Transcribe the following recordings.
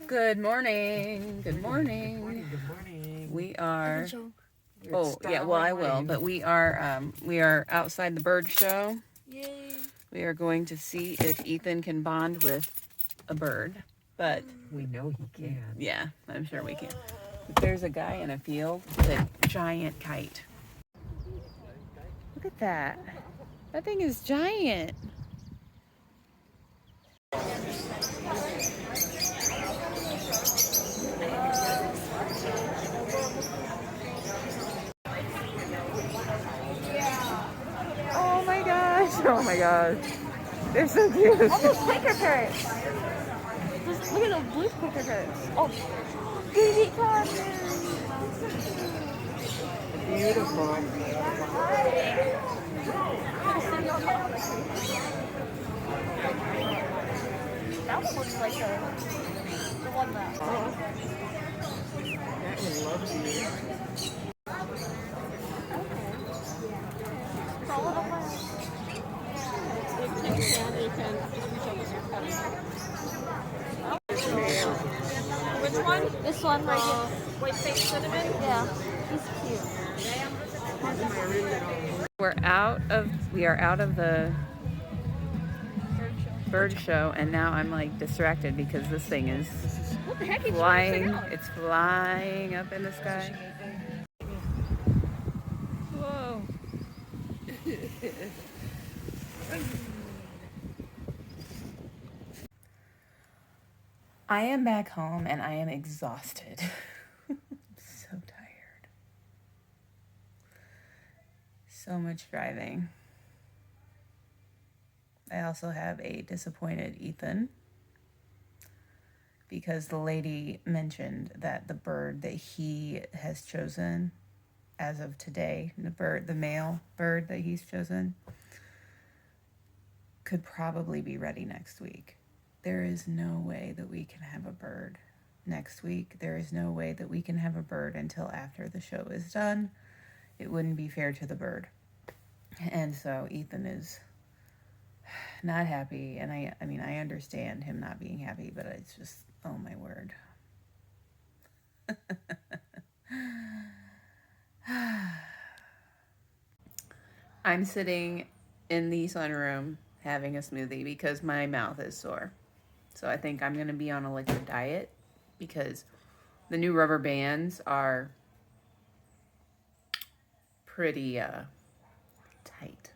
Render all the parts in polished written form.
Good morning. Good morning. Good morning. We are. It's Yeah. Well, I will. But we are outside the bird show. Yay. We are going to see if Ethan can bond with a bird. But we know he can. yeah, I'm sure we can. There's a guy in a field with a giant kite. Look at that. That thing is giant. Oh my gosh. Oh my gosh. They're so cute. All those Quaker parrots. Look at those blue Quaker parrots. Oh, baby carpet. Beautiful. That one looks like the one that. That one loves you. Which one? This one right here. White face cinnamon? Yeah. He's cute. We are out of the bird show, and now I'm like distracted because this thing is What the heck is flying. It's flying up in the sky. Whoa. I am back home and I am exhausted. So tired. So much driving. I also have a disappointed Ethan because the lady mentioned that the bird that he has chosen as of today, the male bird that he's chosen, could probably be ready next week. There is no way that we can have a bird next week. There is no way that we can have a bird until after the show is done. It wouldn't be fair to the bird. And so Ethan is not happy, and I mean I understand him not being happy, but it's just, oh my word. I'm sitting in the sunroom having a smoothie because my mouth is sore. So I think I'm going to be on a liquid diet because the new rubber bands are pretty tight.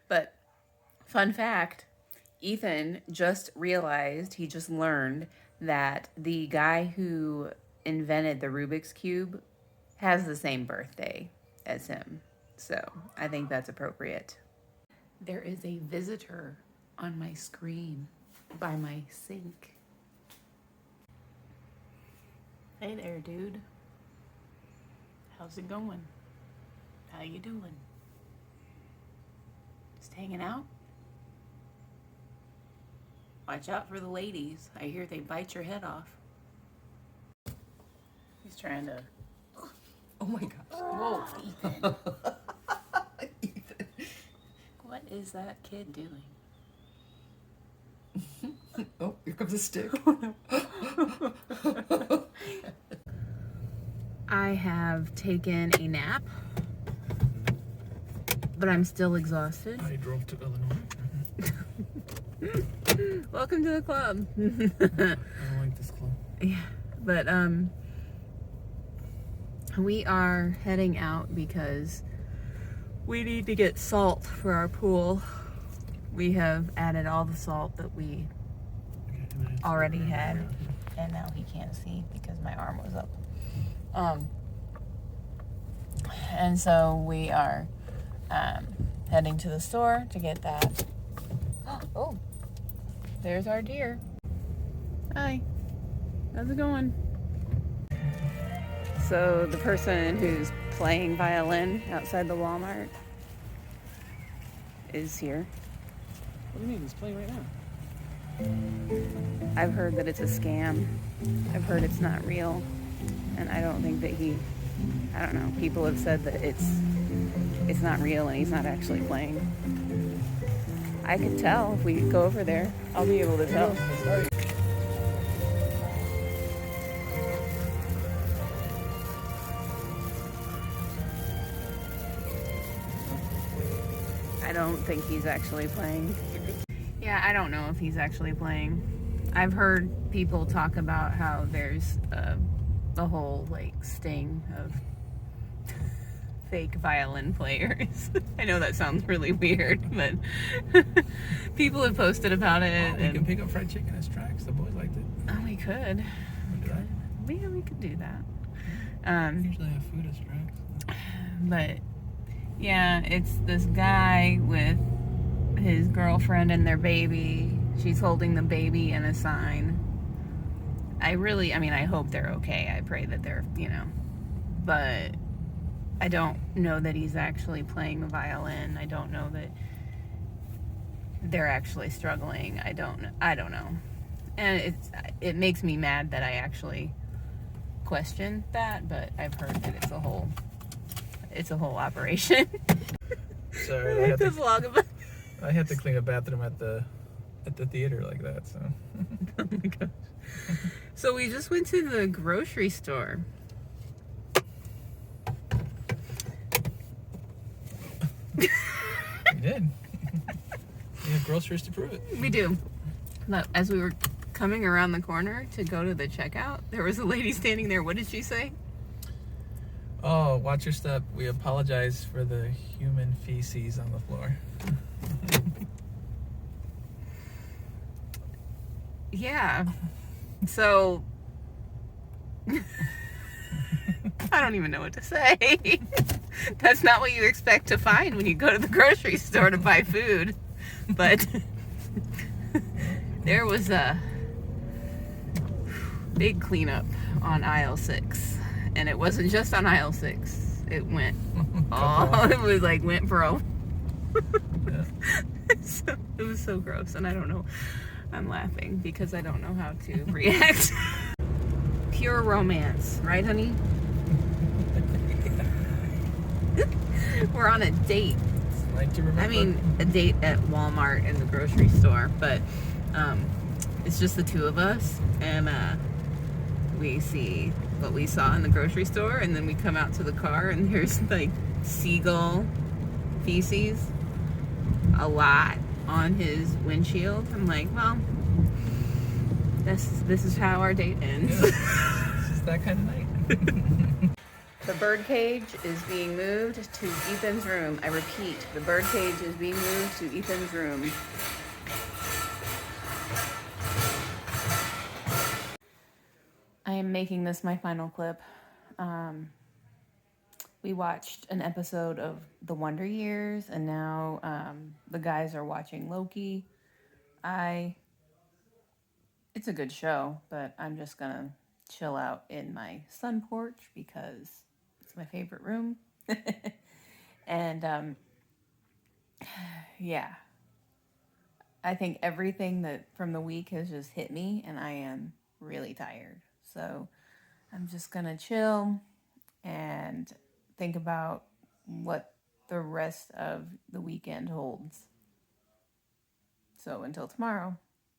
But fun fact, Ethan just realized, he just learned that the guy who invented the Rubik's Cube has the same birthday as him. So I think that's appropriate. There is a visitor on my screen by my sink. Hey there, dude. How's it going? How you doing? Just hanging out? Watch out for the ladies. I hear they bite your head off. He's trying to... Oh my gosh. Whoa, Ethan. Ethan. What is that kid doing? Oh, here comes a stick. I have taken a nap, but I'm still exhausted. I drove to Illinois. Welcome to the club. I don't like this club. Yeah, but we are heading out because we need to get salt for our pool. We have added all the salt that we already had, and now he can't see because my arm was up. And so we are heading to the store to get that. Oh, there's our deer. Hi, how's it going? So the person who's playing violin outside the Walmart is here. What do you mean? He's playing right now. I've heard that it's a scam. I've heard it's not real. And I don't think that I don't know, people have said that it's not real and he's not actually playing. I could tell if we go over there. I'll be able to tell. I don't think he's actually playing. Yeah, I don't know if he's actually playing. I've heard people talk about how there's a whole like sting of fake violin players. I know that sounds really weird, but people have posted about it. We can pick up fried chicken as tracks. The boys liked it. Oh, we could. Yeah, we could do that. Usually have food as tracks. But yeah, it's this guy with his girlfriend and their baby. She's holding the baby and a sign. I hope they're okay. I pray that they're, but I don't know that he's actually playing the violin. I don't know that they're actually struggling. I don't know. And it makes me mad that I actually question that, but I've heard that it's a whole operation. Sorry, I had to clean a bathroom at the theater like that, so. Oh my gosh. So we just went to the grocery store. We did. We have groceries to prove it. We do. But as we were coming around the corner to go to the checkout, there was a lady standing there. What did she say? Oh, watch your step. We apologize for the human feces on the floor. Yeah. So I don't even know what to say. That's not what you expect to find when you go to the grocery store to buy food. But there was a big cleanup on aisle 6. And it wasn't just on aisle 6. It went went for a Yeah. it was so gross, and I don't know. I'm laughing because I don't know how to react. Pure romance, right, honey? We're on a date. Like to remember. I mean, a date at Walmart in the grocery store, but it's just the two of us, and we see what we saw in the grocery store, and then we come out to the car, and there's like seagull feces, a lot on his windshield. I'm like, well, this is how our date ends. Yeah. It's just that kind of night. The bird cage is being moved to Ethan's room. I repeat, the bird cage is being moved to Ethan's room. I am making this my final clip. We watched an episode of The Wonder Years, and now the guys are watching Loki. It's a good show, but I'm just gonna chill out in my sun porch because it's my favorite room. And yeah, I think everything that from the week has just hit me, and I am really tired. So I'm just gonna chill and think about what the rest of the weekend holds. So until tomorrow.